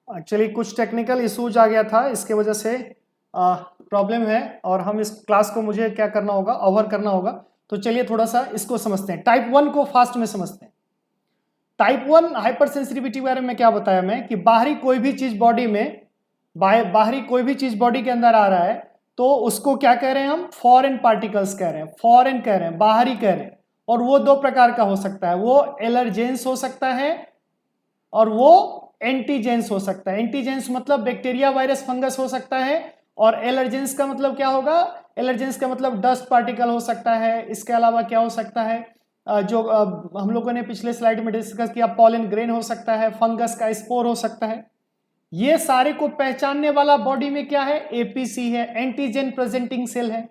Actually कुछ technical issues आ गया था, इसके वजह से प्रॉब्लम है और हम इस क्लास को मुझे क्या करना होगा, ओवर करना होगा। तो चलिए थोड़ा सा इसको समझते हैं, टाइप 1 को फास्ट में समझते हैं। टाइप 1 हाइपर सेंसिटिविटी के बारे में क्या बताया मैं कि बाहरी कोई भी चीज बॉडी में, बाहरी कोई भी चीज बॉडी के अंदर आ रहा है तो उसको क्या कह रहे हैं हम, फॉरेन पार्टिकल्स कह रहे हैं, फॉरेन कह रहे हैं, बाहरी कह रहे हैं। और वो दो प्रकार का हो सकता है, वो एलर्जेंस हो सकता है और वो एंटीजेंस हो सकता है। एंटीजेंस मतलब बैक्टीरिया, वायरस, फंगस हो सकता है। और एलर्जेंस का मतलब क्या होगा, एलर्जेंस का मतलब डस्ट पार्टिकल हो सकता है। इसके अलावा क्या हो सकता है, जो हम लोगों ने पिछले स्लाइड में डिस्कस किया, पॉलन ग्रेन हो सकता है, फंगस का स्पोर हो सकता है। ये सारे को पहचानने वाला बॉडी में क्या है, एपीसी है, एंटीजन प्रेजेंटिंग सेल है।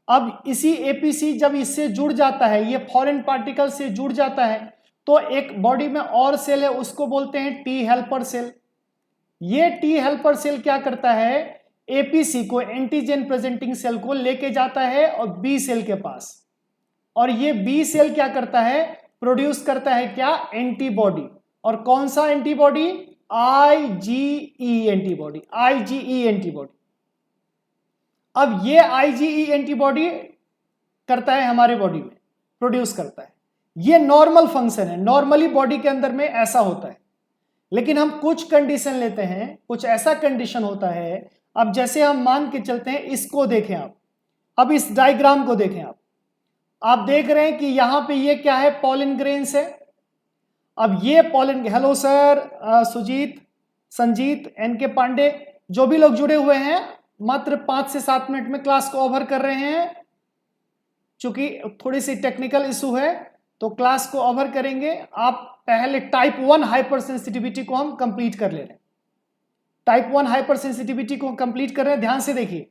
अब इसी एपीसी जब इससे जुड़ जाता है, ये फॉरेन पार्टिकल से जुड़ जाता है, तो एक बॉडी में और सेल है, उसको बोलते हैं टी हेल्पर सेल। ये टी हेल्पर सेल क्या करता है, एपीसी को, एंटीजन प्रेजेंटिंग सेल को लेके जाता है और बी सेल के पास। और ये बी सेल क्या करता है, प्रोड्यूस करता है क्या, एंटीबॉडी। और कौन सा antibody, IgE antibody, IgE antibody. अब ये आईजीई एंटीबॉडी करता है हमारे बॉडी में, प्रोड्यूस करता है। ये नॉर्मल फंक्शन है, नॉर्मली बॉडी के अंदर में ऐसा होता है। लेकिन हम कुछ कंडीशन लेते हैं, कुछ ऐसा कंडीशन होता है। अब जैसे हम मान के चलते हैं, इसको देखें आप, अब इस डायग्राम को देखें आप देख रहे हैं कि यहां पे ये क्या है, पॉलन ग्रेन्स है। अब ये pollen, hello sir, Sujit, Sanjit, NK Pandey, जो भी लोग जुड़े हुए हैं, मात्र 5 से 7 मिनट में क्लास को ओवर कर रहे हैं। चूंकि थोड़ी सी टेक्निकल इशू है तो क्लास को ओवर करेंगे। आप पहले टाइप 1 हाइपर सेंसिटिविटी को हम कंप्लीट कर ले रहे हैं। टाइप 1 हाइपर सेंसिटिविटी को कंप्लीट कर रहे हैं, ध्यान से देखिए।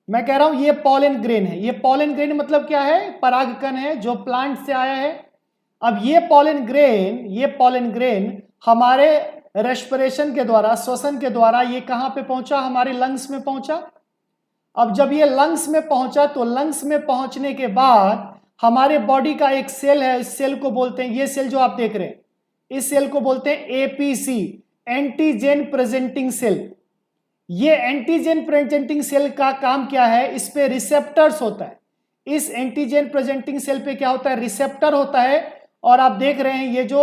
मैं कह रहा हूं ये पॉलन ग्रेन है। ये पॉलन ग्रेन मतलब क्या है, परागकण है जो प्लांट से आया है। अब ये पॉलन ग्रेन हमारे रेस्पिरेशन के द्वारा, श्वसन के द्वारा ये कहां पे पहुंचा, हमारे लंग्स में पहुंचा। अब जब ये लंग्स में पहुंचा तो लंग्स में पहुंचने के बाद हमारे बॉडी का एक सेल है, इस सेल को बोलते हैं, ये सेल जो आप देख रहे हैं, इस सेल को बोलते हैं एपीसी, एंटीजन प्रेजेंटिंग सेल। ये एंटीजन प्रेजेंटिंग सेल का काम क्या है, इस पे रिसेप्टर्स होता है। इस एंटीजन प्रेजेंटिंग सेल पे क्या होता है, रिसेप्टर होता है। और आप देख रहे हैं ये जो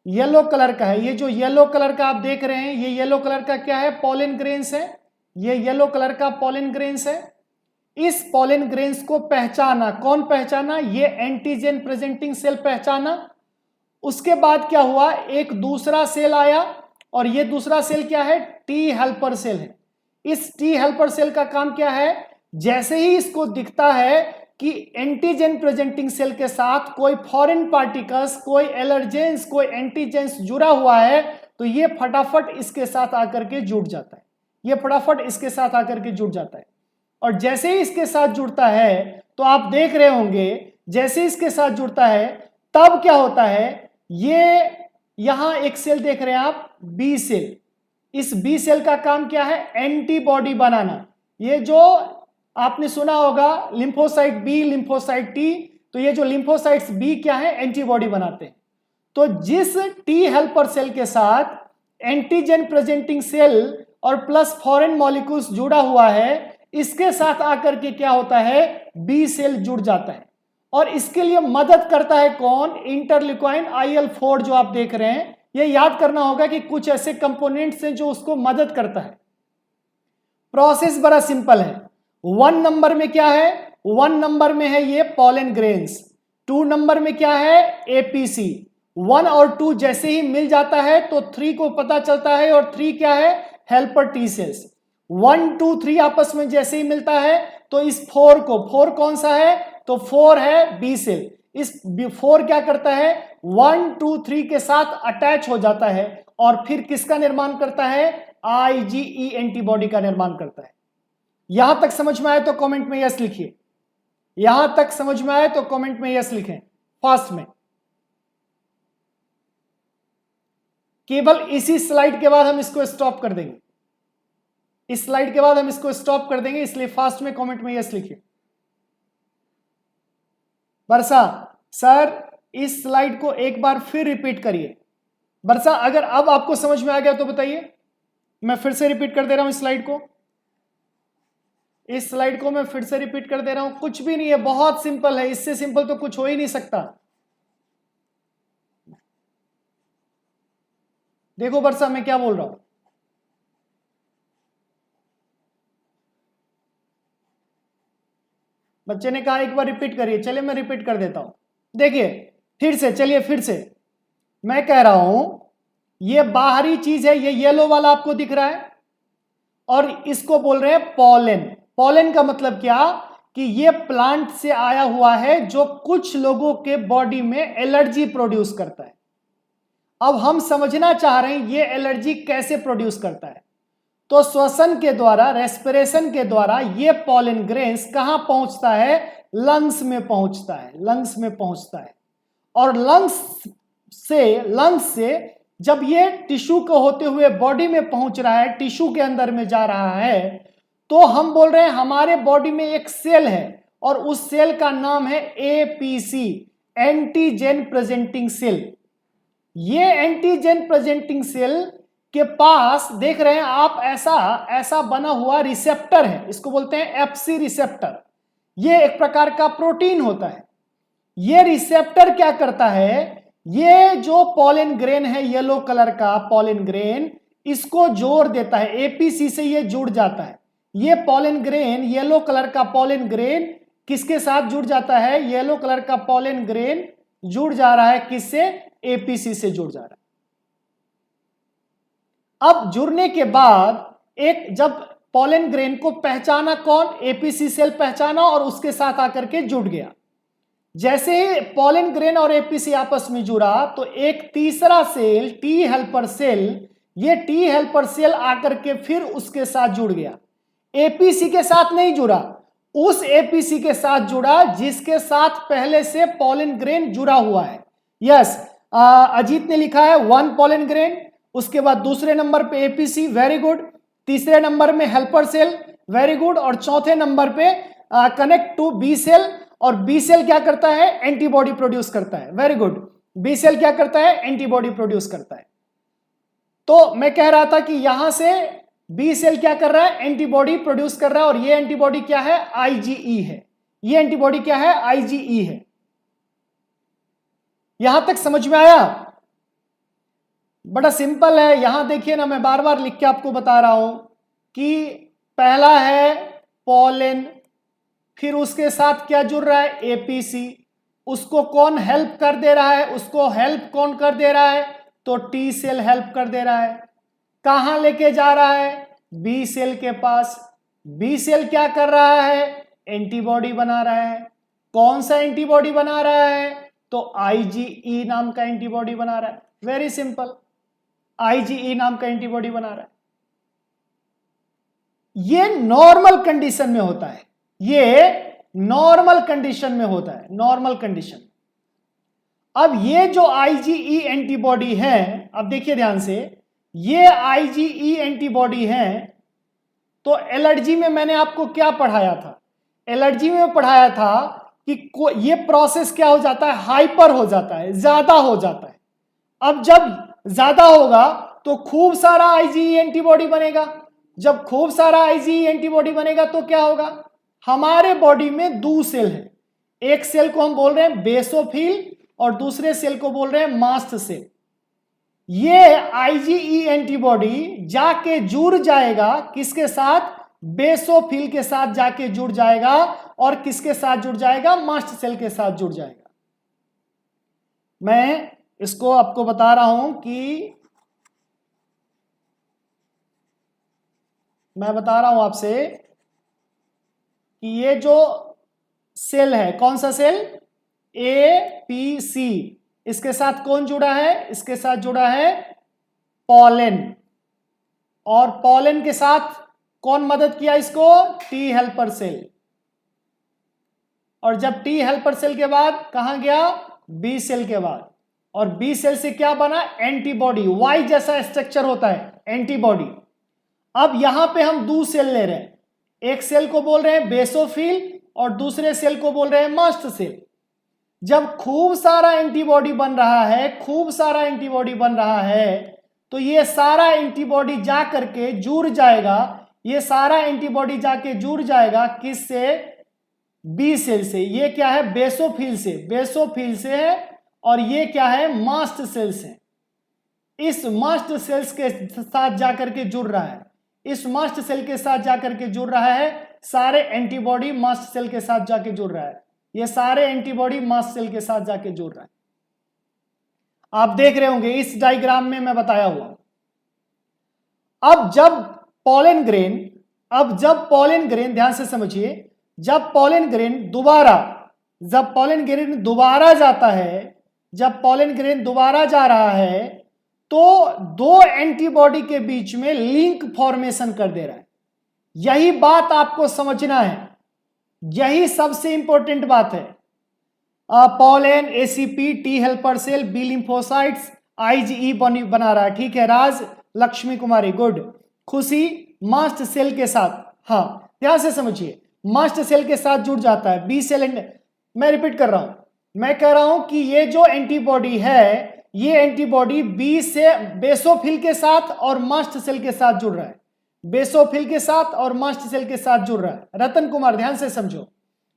येलो कलर का है, ये जो येलो कलर का आप देख रहे हैं, ये येलो कलर का क्या है, पॉलन ग्रेन्स है। ये येलो कलर का पॉलन ग्रेन्स है। इस पॉलन ग्रेन्स को पहचाना, कौन पहचाना, ये एंटीजन प्रेजेंटिंग सेल पहचाना। उसके बाद क्या हुआ, एक दूसरा सेल आया और ये दूसरा सेल क्या है, टी हेल्पर सेल है। इस टी हेल्पर सेल का काम क्या है, जैसे ही इसको दिखता है कि एंटीजन प्रेजेंटिंग सेल के साथ कोई फॉरेन पार्टिकल्स, कोई एलर्जेंस, कोई एंटीजेंस जुड़ा हुआ है, तो ये फटाफट इसके साथ आकर के जुड़ जाता है। ये फटाफट इसके साथ आकर के जुड़ जाता है। और जैसे ही इसके साथ जुड़ता है तो आप देख रहे होंगे, जैसे इसके साथ जुड़ता है तब क्या होता है, ये यहां एक सेल देख रहे हैं आप, बी सेल। इस बी सेल का काम क्या है, एंटीबॉडी बनाना। ये जो आपने सुना होगा लिम्फोसाइट बी, लिम्फोसाइट टी, तो ये जो लिम्फोसाइट्स बी क्या है, एंटीबॉडी बनाते हैं। तो जिस टी हेल्पर सेल के साथ एंटीजन प्रेजेंटिंग सेल और प्लस फॉरेन मॉलिक्यूल्स जुड़ा हुआ है, इसके साथ आकर के क्या होता है, बी सेल जुड़ जाता है। और इसके लिए मदद करता है कौन, इंटरल्यूकाइन IL-4 जो आप देख रहे हैं। ये याद करना होगा कि कुछ ऐसे कंपोनेंट्स हैं जो उसको मदद करता है। प्रोसेस बड़ा सिंपल है। 1 नंबर में क्या है, 1 नंबर में है ये पॉलन ग्रेन्स। 2 नंबर में क्या है, एपीसी। 1 और 2 जैसे ही मिल जाता है तो 3 को पता चलता है, और 3 क्या है, हेल्पर टी सेल्स। 1 2 3 आपस में जैसे ही मिलता है तो इस 4 को, 4 कौन सा है, तो 4 है बी सेल। इस 4 क्या करता है, 1 2 3 के साथ अटैच हो जाता है और फिर किसका निर्माण करता है, आईजीई एंटीबॉडी का निर्माण करता है। यहां तक समझ में आए तो कमेंट में यस लिखिए। यहां तक समझ में आए तो कमेंट में यस लिखें फास्ट में। केवल इसी स्लाइड के बाद हम इसको स्टॉप कर देंगे। इस स्लाइड के बाद हम इसको स्टॉप कर देंगे, इसलिए फास्ट में कमेंट में यस लिखिए। वर्षा सर, इस स्लाइड को एक बार फिर रिपीट करिए। वर्षा, अगर अब आपको समझ में आ गया तो बताइए। मैं फिर से रिपीट कर दे रहा हूं इस स्लाइड को, इस स्लाइड को मैं फिर से रिपीट कर दे रहा हूं, कुछ भी नहीं है, बहुत सिंपल है, इससे सिंपल तो कुछ हो ही नहीं सकता। देखो वर्षा मैं क्या बोल रहा हूं, बच्चे ने कहा एक बार रिपीट करिए, चलिए मैं रिपीट कर देता हूं। देखिए फिर से, चलिए फिर से मैं कह रहा हूं, ये बाहरी चीज है, ये येलो वाला आपको दिख रहा है, और इसको बोल रहे हैं पॉलन। पॉलन का मतलब क्या, कि ये प्लांट से आया हुआ है, जो कुछ लोगों के बॉडी में एलर्जी प्रोड्यूस करता है। अब हम समझना चाह रहे हैं ये एलर्जी कैसे प्रोड्यूस करता है। तो श्वसन के द्वारा, रेस्पिरेशन के द्वारा ये पॉलन ग्रेन्स कहां पहुंचता है, लंग्स में पहुंचता है, लंग्स में पहुंचता है। और लंग्स से जब ये टिश्यू को होते हुए बॉडी में पहुंच रहा है, टिश्यू के अंदर में जा रहा है, तो हम बोल रहे हैं हमारे बॉडी में एक सेल है, और उस सेल का नाम है एपीसी, एंटीजन प्रेजेंटिंग सेल। ये एंटीजन प्रेजेंटिंग सेल के पास देख रहे हैं आप, ऐसा बना हुआ रिसेप्टर है, इसको बोलते हैं एफसी रिसेप्टर। ये एक प्रकार का प्रोटीन होता है। ये रिसेप्टर क्या करता है, ये जो पॉलन ग्रेन है, येलो कलर का पॉलन ग्रेन, इसको जोड़ देता है, एपीसी से ये जुड़ जाता है। ये पॉलन ग्रेन, येलो कलर का पॉलन ग्रेन किसके साथ जुड़ जाता है, येलो कलर का पॉलन ग्रेन जुड़ जा रहा है किससे, एपीसी से जुड़ जा रहा है। अब जुड़ने के बाद एक, जब पॉलन ग्रेन को पहचाना कौन, एपीसी सेल पहचाना और उसके साथ आकर के जुड़ गया। जैसे ही पॉलन ग्रेन और एपीसी आपस में जुड़ा, तो एक तीसरा सेल, टी हेल्पर सेल, ये टी हेल्पर सेल आकर के फिर उसके साथ जुड़ गया। एपीसी के साथ नहीं जुड़ा, उस एपीसी के साथ जुड़ा जिसके साथ पहले से पॉलन ग्रेन जुड़ा हुआ है। यस, अजीत ने लिखा है 1 पॉलन ग्रेन, उसके बाद दूसरे नंबर पे एपीसी, वेरी गुड, तीसरे नंबर में हेल्पर सेल, वेरी गुड, और चौथे नंबर पे कनेक्ट टू बी सेल। और बी सेल क्या करता है, एंटीबॉडी प्रोड्यूस करता है, वेरी गुड, बी सेल क्या करता है, एंटीबॉडी प्रोड्यूस करता है। तो मैं कह रहा था कि यहां से बी सेल क्या कर रहा है, एंटीबॉडी प्रोड्यूस कर रहा है, और ये एंटीबॉडी क्या है, आईजीई है। ये एंटीबॉडी क्या है, आईजीई है। यहां तक समझ में आया? बड़ा सिंपल है। यहां देखिए ना, मैं बार बार लिख के आपको बता रहा हूं कि पहला है पॉलन, फिर उसके साथ क्या जुड़ रहा है, एपीसी। उसको कौन हेल्प कर दे रहा है, उसको हेल्प कौन कर दे रहा है, तो टी सेल हेल्प कर दे रहा है। कहां लेके जा रहा है, बी सेल के पास। बी सेल क्या कर रहा है, एंटीबॉडी बना रहा है। कौन सा एंटीबॉडी बना रहा है, तो आईजीई नाम का एंटीबॉडी बना रहा है। वेरी सिंपल, आईजीई नाम का एंटीबॉडी बना रहा है। ये नॉर्मल कंडीशन में होता है, ये नॉर्मल कंडीशन में होता है, नॉर्मल कंडीशन। अब ये जो आईजीई एंटीबॉडी है, अब देखिए ध्यान से, ये आईजीई एंटीबॉडी है। तो एलर्जी में मैंने आपको क्या पढ़ाया था, एलर्जी में पढ़ाया था कि ये प्रोसेस क्या हो जाता है, हाइपर हो जाता है, ज्यादा हो जाता है। अब जब ज्यादा होगा तो खूब सारा आईजीई एंटीबॉडी बनेगा। जब खूब सारा आईजीई एंटीबॉडी बनेगा तो क्या होगा, हमारे बॉडी में 2 सेल है। एक सेल को हम बोल रहे हैं बेसोफिल और दूसरे सेल को बोल रहे हैं मास्ट सेल। ये आईजीई एंटीबॉडी जाके जुड़ जाएगा किसके साथ, बेसोफिल के साथ जाके जुड़ जाएगा, और किसके साथ जुड़ जाएगा, मास्ट सेल के साथ जुड़ जाएगा। मैं इसको आपको बता रहा हूं कि मैं बता रहा हूं आपसे कि ये जो सेल है, कौन सा सेल, एपीसी, इसके साथ कौन जुड़ा है, इसके साथ जुड़ा है पॉलन। और पॉलन के साथ कौन मदद किया इसको, टी हेल्पर सेल। और जब टी हेल्पर सेल के बाद कहां गया, बी सेल के बाद। और बी सेल से क्या बना, एंटीबॉडी, वाई जैसा स्ट्रक्चर होता है, एंटीबॉडी। अब यहां पे हम 2 सेल ले रहे हैं, एक सेल को बोल रहे हैं बेसोफिल और दूसरे सेल को बोल रहे हैं मास्ट सेल। जब खूब सारा एंटीबॉडी बन रहा है, खूब सारा एंटीबॉडी बन रहा है, तो ये सारा एंटीबॉडी जा करके जुड़ जाएगा, ये सारा एंटीबॉडी जाके जुड़ जाएगा किससे? बी सेल से। ये क्या है? बेसोफिल से, बेसोफिल से है। और ये क्या है? मास्ट सेल से। इस मास्ट सेल्स के साथ जाकर के जुड़ रहा है, इस मास्ट सेल के साथ जाकर के जुड़ रहा है, सारे एंटीबॉडी मास्ट सेल के साथ जाके जुड़ रहा है, ये सारे एंटीबॉडी मास्ट सेल के साथ जाके जुड़ रहा है। आप देख रहे होंगे इस डायग्राम में मैं बताया हुआ। अब जब पॉलन ग्रेन ध्यान से समझिए, जब पॉलन ग्रेन दोबारा जाता है, जब पॉलन ग्रेन दोबारा जा रहा है तो दो एंटीबॉडी के बीच में लिंक फॉर्मेशन कर दे रहा है। यही बात आपको समझना है, यही सबसे इंपॉर्टेंट बात है। पॉलन, एसीपी, T helper cell, B lymphocytes, IgE बना रहा है। ठीक है राज, लक्ष्मी कुमारी, गुड। खुशी मास्ट सेल के साथ, हाँ ध्यान से समझिए, मास्ट सेल के साथ जुड़ जाता है। बी सेल, मैं रिपीट कर रहा हूं, मैं कह रहा हूं कि ये जो एंटीबॉडी है, ये एंटीबॉडी बी से बेसोफिल के साथ और मास्ट सेल के साथ जुड़ रहा है, बेसोफिल के साथ और मास्ट सेल के साथ जुड़ रहा है। रतन कुमार ध्यान से समझो,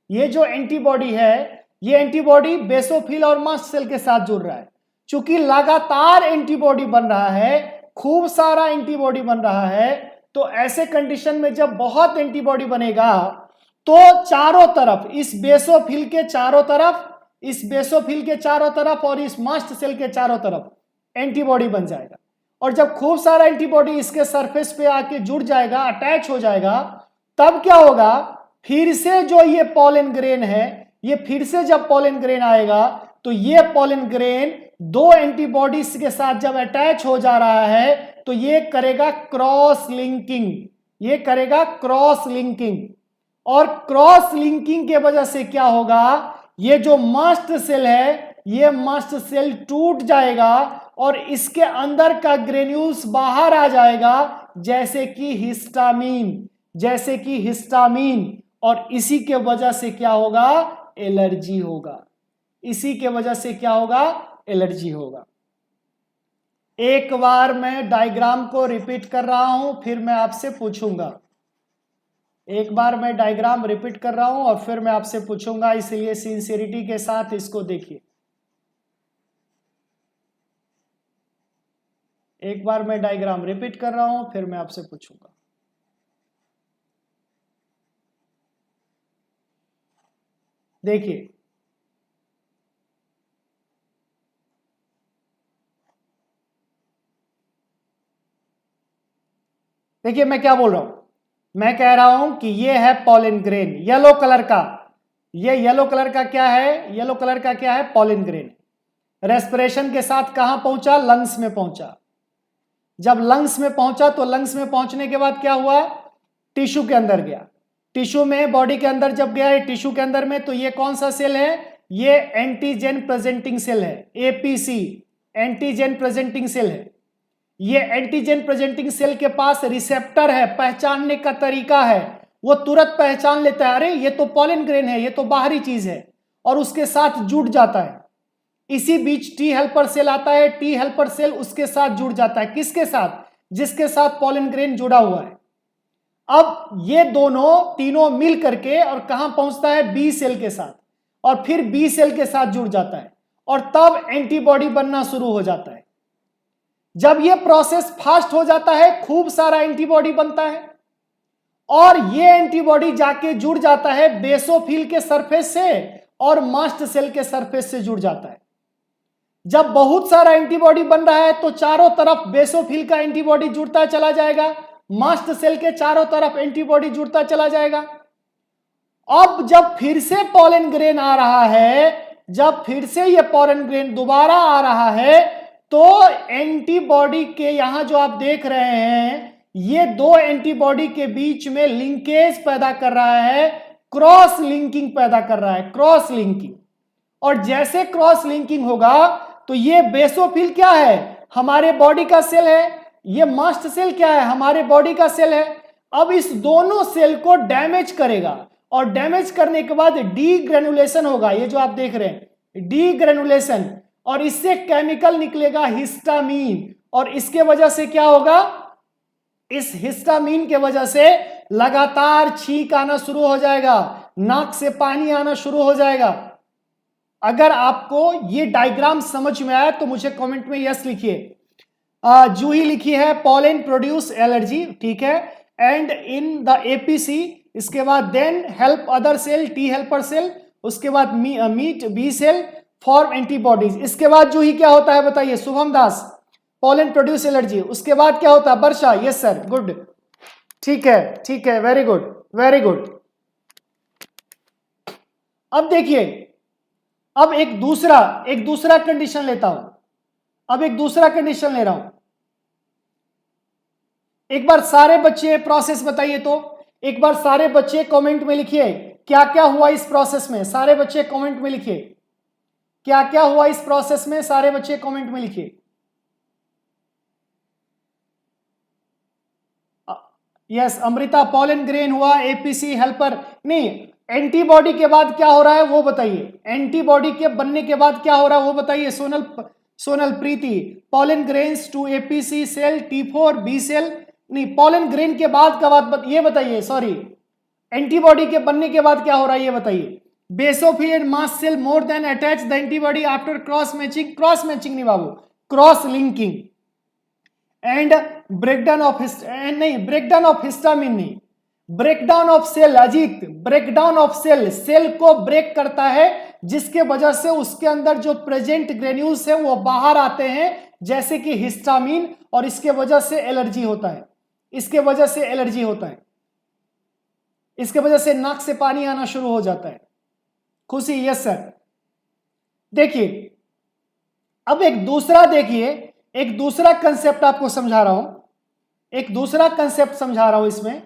ये जो एंटीबॉडी है, ये एंटीबॉडी बेसोफिल और मास्ट सेल के साथ जुड़ रहा है। चूंकि लगातार एंटीबॉडी बन रहा है, खूब सारा एंटीबॉडी बन रहा है, तो ऐसे कंडीशन में जब बहुत एंटीबॉडी बनेगा तो चारों तरफ, इस बेसोफिल के चारों तरफ, इस बेसोफिल के चारों तरफ और इस मास्ट सेल के चारों तरफ एंटीबॉडी बन जाएगा। और जब खूब सारा एंटीबॉडी इसके सरफेस पे आके जुड़ जाएगा, अटैच हो जाएगा, तब क्या होगा? फिर से जो ये पॉलन ग्रेन है, ये फिर से जब पॉलन ग्रेन आएगा तो ये पॉलन ग्रेन दो एंटीबॉडीज के साथ जब अटैच हो जा रहा है तो ये करेगा क्रॉस लिंकिंग, ये करेगा क्रॉस लिंकिंग। और क्रॉस लिंकिंग के वजह से क्या होगा? ये जो मास्ट सेल है, ये मास्ट सेल टूट जाएगा और इसके अंदर का ग्रेन्यूल्स बाहर आ जाएगा, जैसे कि हिस्टामीन, जैसे कि हिस्टामीन। और इसी के वजह से क्या होगा? एलर्जी होगा। इसी के वजह से क्या होगा? एलर्जी होगा। एक बार मैं डायग्राम को रिपीट कर रहा हूं, फिर मैं आपसे पूछूंगा। एक बार मैं डायग्राम रिपीट कर रहा हूं और फिर मैं आपसे पूछूंगा, इसलिए सिंसियरिटी के साथ इसको देखिए। एक बार मैं डायग्राम रिपीट कर रहा हूं, फिर मैं आपसे पूछूंगा। देखिए, देखिए मैं क्या बोल रहा हूं, मैं कह रहा हूं कि ये है पॉलन ग्रेन, येलो कलर का। ये येलो कलर का क्या है? येलो कलर का क्या है? Pollen grain. रेस्पिरेशन के साथ कहां पहुंचा? लंग्स में पहुंचा। जब लंग्स में पहुंचा तो लंग्स में पहुंचने के बाद क्या हुआ? टिश्यू के अंदर गया। टिश्यू में, बॉडी के अंदर जब गया टिश्यू के अंदर में, तो ये कौन सा सेल है? ये एंटीजन प्रेजेंटिंग सेल है, एपीसी, एंटीजन प्रेजेंटिंग सेल है। ये एंटीजन प्रेजेंटिंग सेल के पास रिसेप्टर है, पहचानने का तरीका है, वो तुरंत पहचान लेता है, अरे ये तो पॉलन ग्रेन है, ये तो बाहरी चीज है, और उसके साथ जुड़ जाता है। इसी बीच टी हेल्पर सेल आता है, टी हेल्पर सेल उसके साथ जुड़ जाता है। किसके साथ? जिसके साथ पॉलन ग्रेन जुड़ा हुआ है। अब ये दोनों तीनों मिल करके और कहां पहुंचता है? बी सेल के साथ, और फिर बी सेल के साथ जुड़ जाता है और तब एंटीबॉडी बनना शुरू हो जाता है। जब ये प्रोसेस फास्ट हो जाता है, खूब सारा एंटीबॉडी बनता है और ये एंटीबॉडी जाके जुड़ जाता है बेसोफिल के सरफेस से और मास्ट सेल के सरफेस से जुड़ जाता है। जब बहुत सारा एंटीबॉडी बन रहा है तो चारों तरफ बेसोफिल का एंटीबॉडी जुड़ता चला जाएगा, मास्ट सेल के चारों तरफ एंटीबॉडी जुड़ता चला जाएगा। अब जब फिर से पॉलन ग्रेन आ रहा है, जब फिर से ये पॉलन ग्रेन दोबारा आ रहा है, तो एंटीबॉडी के यहां जो आप देख रहे हैं, ये दो एंटीबॉडी के बीच में लिंकेज पैदा कर रहा है, क्रॉस लिंकिंग पैदा कर रहा है, क्रॉस लिंकिंग। और जैसे क्रॉस लिंकिंग होगा तो ये बेसोफिल क्या है? हमारे बॉडी का सेल है, ये मास्ट सेल क्या है? हमारे बॉडी का सेल है। अब इस दोनों सेल को डैमेज करेगा और डैमेज करने के बाद डी ग्रेनुलेशन होगा, ये जो आप देख रहे हैं डी ग्रेनुलेशन, और इससे केमिकल निकलेगा हिस्टामीन, और इसके वजह से क्या होगा, इस हिस्टामिन के वजह से लगातार छींक आना शुरू हो जाएगा, नाक से पानी आना शुरू हो जाएगा। अगर आपको ये डायग्राम समझ में आया तो मुझे कमेंट में यस लिखिए। जूही लिखी है पॉलन प्रोड्यूस एलर्जी, ठीक है, एंड इन द एपीसी, इसके बाद then help other cell, T helper cell, उसके बाद meet B cell form antibodies. इसके बाद जूही क्या होता है बताइए, Shubham Das, pollen produce allergy, उसके बाद क्या होता है, वर्षा, यस सर, गुड, ठीक है, वेरी गुड, वेरी गुड। अब देखिए, अब एक दूसरा कंडीशन लेता हूं, अब एक दूसरा कंडीशन ले रहा हूं। एक बार सारे बच्चे प्रोसेस बताइए, तो एक बार सारे बच्चे कमेंट में लिखिए क्या क्या हुआ इस प्रोसेस में, सारे बच्चे कमेंट में लिखिए क्या क्या हुआ इस प्रोसेस में, सारे बच्चे कमेंट में लिखिए। यस अमृता, पॉलन ग्रेन हुआ, एपीसी हेल्पर, नहीं, एंटीबॉडी के बाद क्या हो रहा है वो बताइए, एंटीबॉडी के बनने के बाद क्या हो रहा है वो बताइए। Sonal Preeti, pollen grains to APC cell, T4 B cell, नहीं, पॉलन ग्रेन के बाद का बात ये बताइए, सॉरी, एंटीबॉडी के बनने के बाद क्या हो रहा है ये बताइए। Basophil and mast cell more then attach the antibody after cross matching, cross matching नहीं बाबू, cross linking and breakdown of breakdown of histamine नहीं, breakdown of cell, Ajit, breakdown of cell, cell को ब्रेक करता है, जिसके वजह से उसके अंदर जो प्रेजेंट ग्रेन्यूल्स है वो बाहर आते हैं, जैसे कि हिस्टामिन, और इसके वजह से एलर्जी होता है, इसके वजह से एलर्जी होता है, इसके वजह से नाक से पानी आना शुरू हो जाता है। खुशी, यस सर। देखिए, अब एक दूसरा कंसेप्ट आपको समझा रहा हूं, एक दूसरा कंसेप्ट समझा रहा हूं इसमें,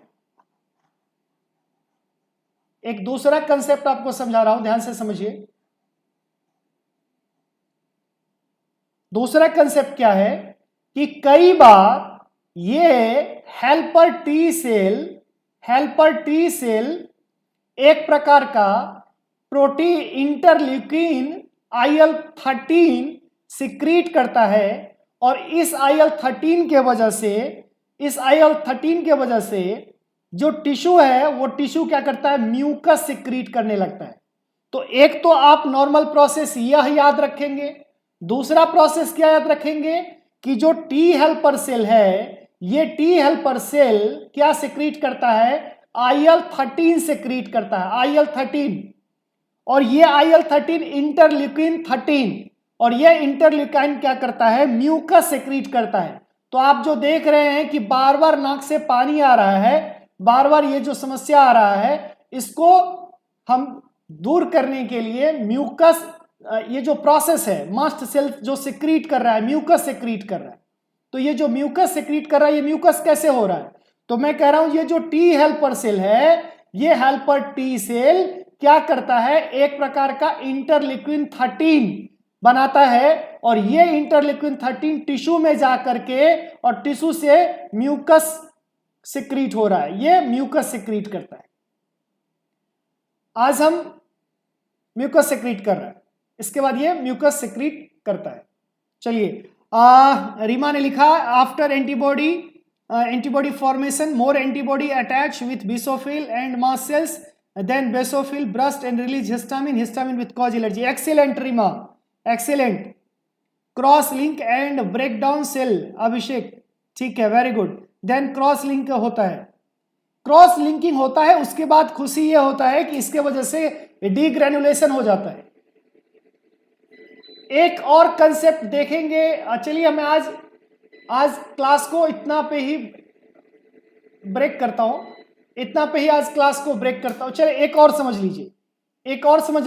एक दूसरा कंसेप्ट आपको समझा रहा हूं, ध्यान से समझिए। दूसरा कंसेप्ट क्या है कि कई बार ये हेल्पर टी सेल एक प्रकार का प्रोटीन इंटरल्यूकिन IL-13 सिक्रीट करता है, और इस IL-13 के वजह से जो टिश्यू है वो टिश्यू क्या करता है, म्यूकस सिक्रीट करने लगता है। तो एक तो आप नॉर्मल प्रोसेस यह याद रखेंगे, दूसरा प्रोसेस क्या याद रखेंगे कि जो टी हेल्पर सेल है, ये टी हेल्पर सेल क्या सिक्रीट करता है, IL-13 सिक्रीट करता है, IL-13, और ये IL-13 इंटरल्यूकिन 13, और ये इंटरल्यूकिन क्या करता है, म्यूकस सिक्रीट करता है। तो आप जो देख रहे हैं कि बार बार नाक से पानी आ रहा है, बार बार ये जो समस्या आ रहा है, इसको हम दूर करने के लिए म्यूकस, ये जो प्रोसेस है, मास्ट सेल जो सिक्रीट कर रहा है, म्यूकस सिक्रीट कर रहा है। तो ये जो म्यूकस सिक्रीट कर रहा है, ये म्यूकस कैसे हो रहा है, तो मैं कह रहा हूं ये जो टी हेल्पर सेल है, ये हेल्पर टी सेल क्या करता है, एक प्रकार का इंटरल्यूकिन 13 बनाता है, और ये इंटरल्यूकिन 13 टिश्यू में जा करके और टिश्यू से म्यूकस सिक्रीट हो रहा है, ये म्यूकस सिक्रीट करता है। आज हम म्यूकस सिक्रीट कर रहा है, इसके बाद ये म्यूकस सिक्रीट करता है। चलिए, रीमा ने लिखा after antibody formation more antibody attach with basophil and mast cells, then basophil burst and release histamine with cause allergy. Excellent Reema, excellent. Cross link and break down cell, Abhishek, ठीक है, very good. Then cross link होता है, cross linking होता है, उसके बाद खुशी ये होता है कि इसके वजह से डीग्रेनुलेशन हो जाता है। एक और कंसेप्ट देखेंगे, चलिए मैं आज क्लास को इतना पे ही ब्रेक करता हूं, इतना पे ही आज क्लास को ब्रेक करता हूं। चलिए एक और समझ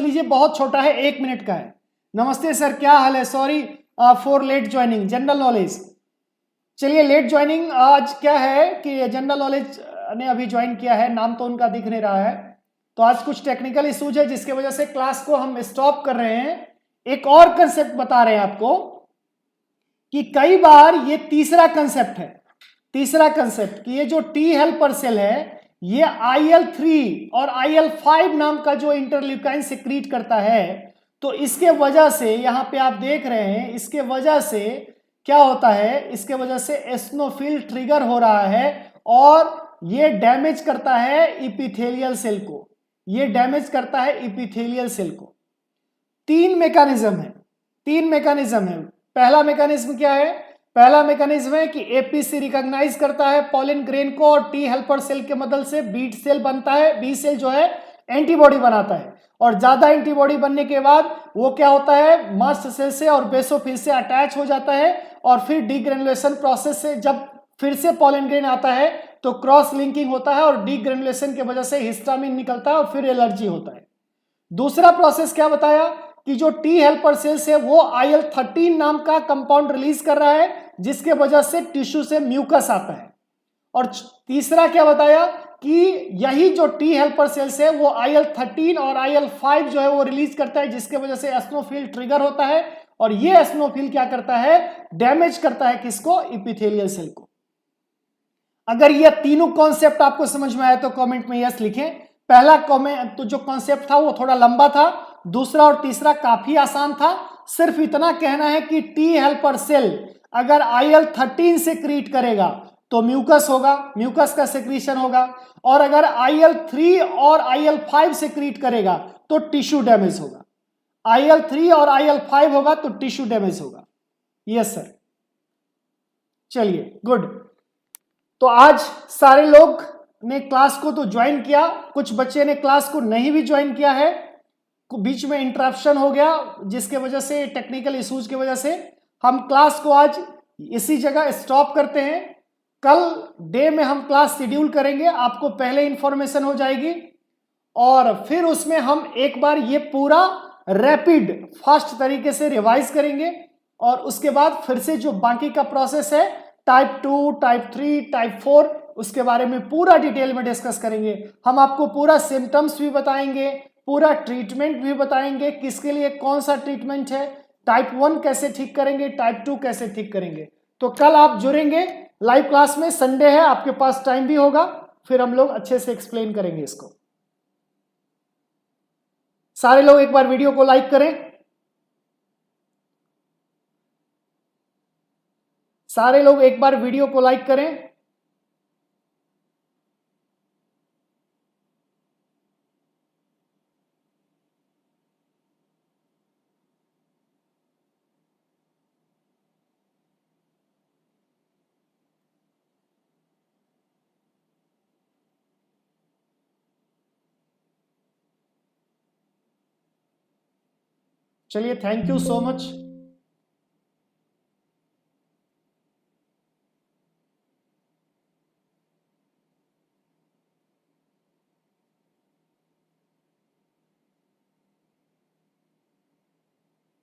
लीजिए, बहुत छोटा है, 1 मिनट का है। नमस्ते सर, क्या हाल है, sorry for late joining, general knowledge. चलिए, लेट ज्वाइनिंग आज क्या है कि जनरल नॉलेज ने अभी ज्वाइन किया है, नाम तो उनका दिख नहीं रहा है, तो आज कुछ टेक्निकल इश्यूज है जिसके वजह से क्लास को हम स्टॉप कर रहे हैं। एक और कंसेप्ट बता रहे हैं आपको कि कई बार ये तीसरा कंसेप्ट कि ये जो टी हेल्पर सेल है, ये IL-3 और IL-5 नाम का जो इंटरल्यूकाइन सिक्रीट करता है, तो इसके वजह से यहां पे आप देख रहे हैं, इसके वजह से क्या होता है, इसके वजह से एस्नोफिल ट्रिगर हो रहा है और ये डैमेज करता है इपिथेलियल सेल को, ये डैमेज करता है इपिथेलियल सेल को। तीन मैकेनिज्म है। पहला मैकेनिज्म क्या है, पहला मैकेनिज्म है कि एपीसी रिकॉग्नाइज करता है पॉलिन ग्रेन को और टी हेल्पर सेल के मदद से बीट सेल बनता है, बी सेल जो है एंटीबॉडी बनाता है और ज्यादा एंटीबॉडी बनने के बाद वो क्या होता है, मास्ट सेल से और बेसोफिल से अटैच हो जाता है और फिर डीग्रेनुलेशन प्रोसेस से जब फिर से पॉलिन ग्रेन आता है तो क्रॉस लिंकिंग होता है और डीग्रेनुलेशन की वजह से हिस्टामिन निकलता है और फिर एलर्जी होता है। दूसरा प्रोसेस क्या बताया कि जो टी हेल्पर सेल्स है वो IL-13 नाम का कंपाउंड रिलीज कर रहा है जिसके वजह से टिश्यू से म्यूकस आता है। और तीसरा क्या बताया कि यही जो टी हेल्पर सेल्स है वो IL-13 और IL-5 जो है वो रिलीज करता है जिसके वजह से एस्नोफिल ट्रिगर होता है और ये एस्नोफिल क्या करता है, डैमेज करता है किसको, इपिथेलियल सेल को। अगर ये तीनों कॉन्सेप्ट आपको समझ में आया तो कमेंट में यस लिखें। पहला कमेंट तो जो कॉन्सेप्ट था वो थोड़ा लंबा था, दूसरा और तीसरा काफी आसान था। सिर्फ इतना कहना है कि टी हेल्पर सेल अगर IL-13 से क्रिएट करेगा तो म्यूकस होगा, म्यूकस का सेक्रीशन होगा, और अगर IL-3 और IL-5 से क्रिएट करेगा तो टिश्यू डैमेज होगा। IL-3 और IL-5 होगा तो टिश्यू डैमेज होगा। यस सर, चलिए गुड। तो आज सारे लोग ने क्लास को तो ज्वाइन किया, कुछ बच्चे ने क्लास को नहीं भी ज्वाइन किया है, बीच में इंटरप्शन हो गया जिसके वजह से, टेक्निकल इश्यूज की वजह से हम क्लास को आज इसी जगह स्टॉप करते हैं। कल डे में हम क्लास शेड्यूल करेंगे, आपको पहले इंफॉर्मेशन हो जाएगी और फिर उसमें हम एक बार ये पूरा रैपिड फास्ट तरीके से रिवाइज करेंगे और उसके बाद फिर से जो बाकी का प्रोसेस है टाइप 2, टाइप 3, टाइप 4 उसके बारे में पूरा डिटेल में डिस्कस करेंगे। हम आपको पूरा सिम्टम्स भी बताएंगे, पूरा ट्रीटमेंट भी बताएंगे, किसके लिए कौन सा ट्रीटमेंट है, टाइप 1 कैसे ठीक करेंगे, टाइप 2 कैसे ठीक करेंगे। तो कल आप जुड़ेंगे लाइव क्लास में, संडे है, आपके पास टाइम भी होगा, फिर हम लोग अच्छे से एक्सप्लेन करेंगे इसको। सारे लोग एक बार वीडियो को लाइक करें, सारे लोग एक बार वीडियो को लाइक करें। चलिए, थैंक यू सो मच।